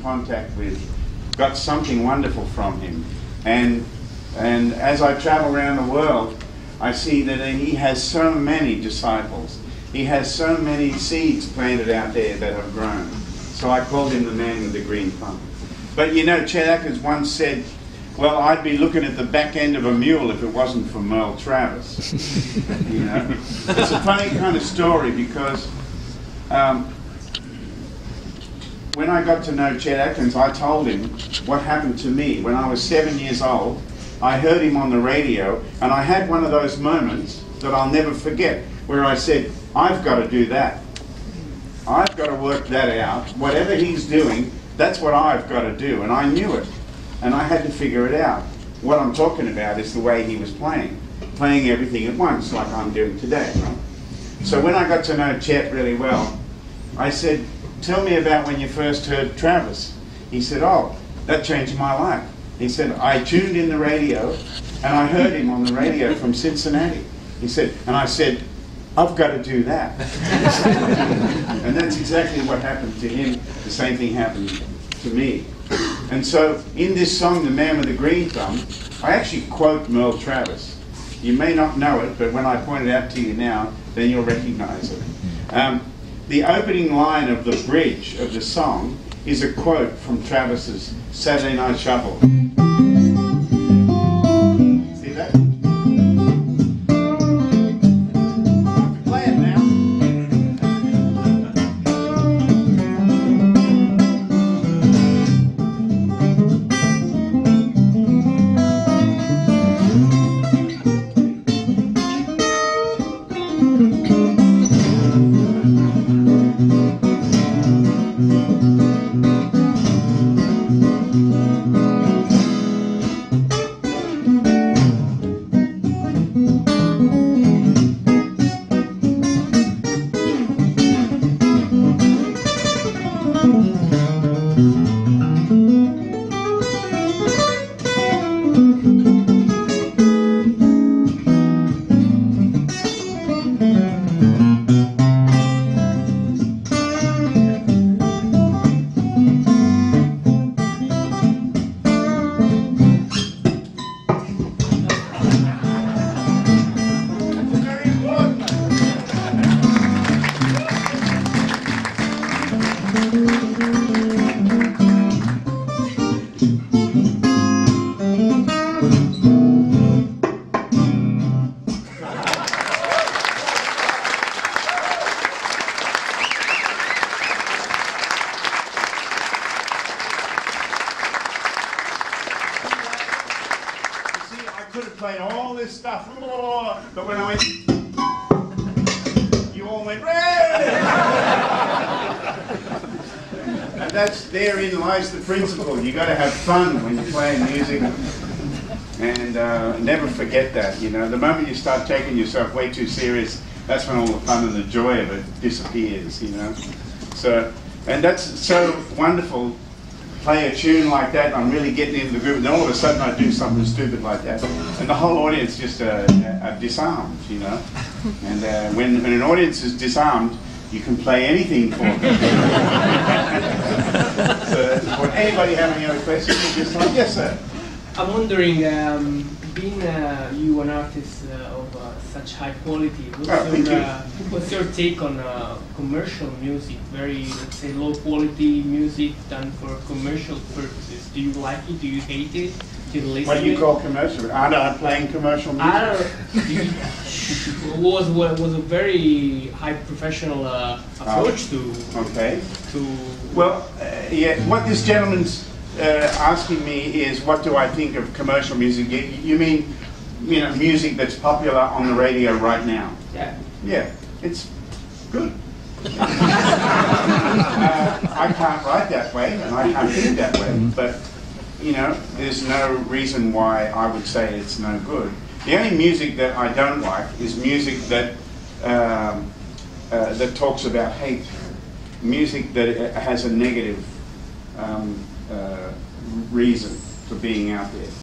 contact with got something wonderful from him. And as I travel around the world, I see that he has so many disciples. He has so many seeds planted out there that have grown. So I called him the man with the green thumb. But you know, Chet Atkins once said, well, I'd be looking at the back end of a mule if it wasn't for Merle Travis. You know? It's a funny kind of story because when I got to know Chet Atkins, I told him what happened to me. When I was 7 years old, I heard him on the radio, and I had one of those moments that I'll never forget, where I said, I've got to do that. I've got to work that out. Whatever he's doing, that's what I've got to do. And I knew it. And I had to figure it out. What I'm talking about is the way he was playing everything at once, like I'm doing today. So when I got to know Chet really well, I said, tell me about when you first heard Travis. He said, oh, that changed my life. He said, I tuned in the radio, and I heard him on the radio from Cincinnati. He said, and I said, I've got to do that. And that's exactly what happened to him. The same thing happened to me. And so in this song, The Man with the Green Thumb, I actually quote Merle Travis. You may not know it, but when I point it out to you now, then you'll recognize it. The opening line of the bridge of the song is a quote from Travis's Saturday Night Shuffle. See that? Play it now. Played all this stuff, but when I went, you all went, and therein lies the principle. You got to have fun when you're playing music, and never forget that. You know, the moment you start taking yourself way too serious, that's when all the fun and the joy of it disappears. You know, so and that's so wonderful. Play a tune like that, I'm really getting into the groove, and then all of a sudden I do something stupid like that, and the whole audience just disarmed, you know. And when an audience is disarmed, you can play anything for them. So, would anybody have any other questions? Just like, yes, sir. I'm wondering, being you an artist of such high quality, what's your take on commercial music? Very, let's say, low quality music done for commercial purposes. Do you like it? Do you hate it? Do you listen What do you call commercial? Aren't I playing commercial music? was a very high professional approach to. Okay. Well, yeah. What this gentleman's asking me is, what do I think of commercial music? You mean, you know, music that's popular on the radio right now? Yeah. Yeah, it's good. I can't write that way, and I can't think that way, but, you know, there's no reason why I would say it's no good. The only music that I don't like is music that that talks about hate, music that has a negative reason for being out there.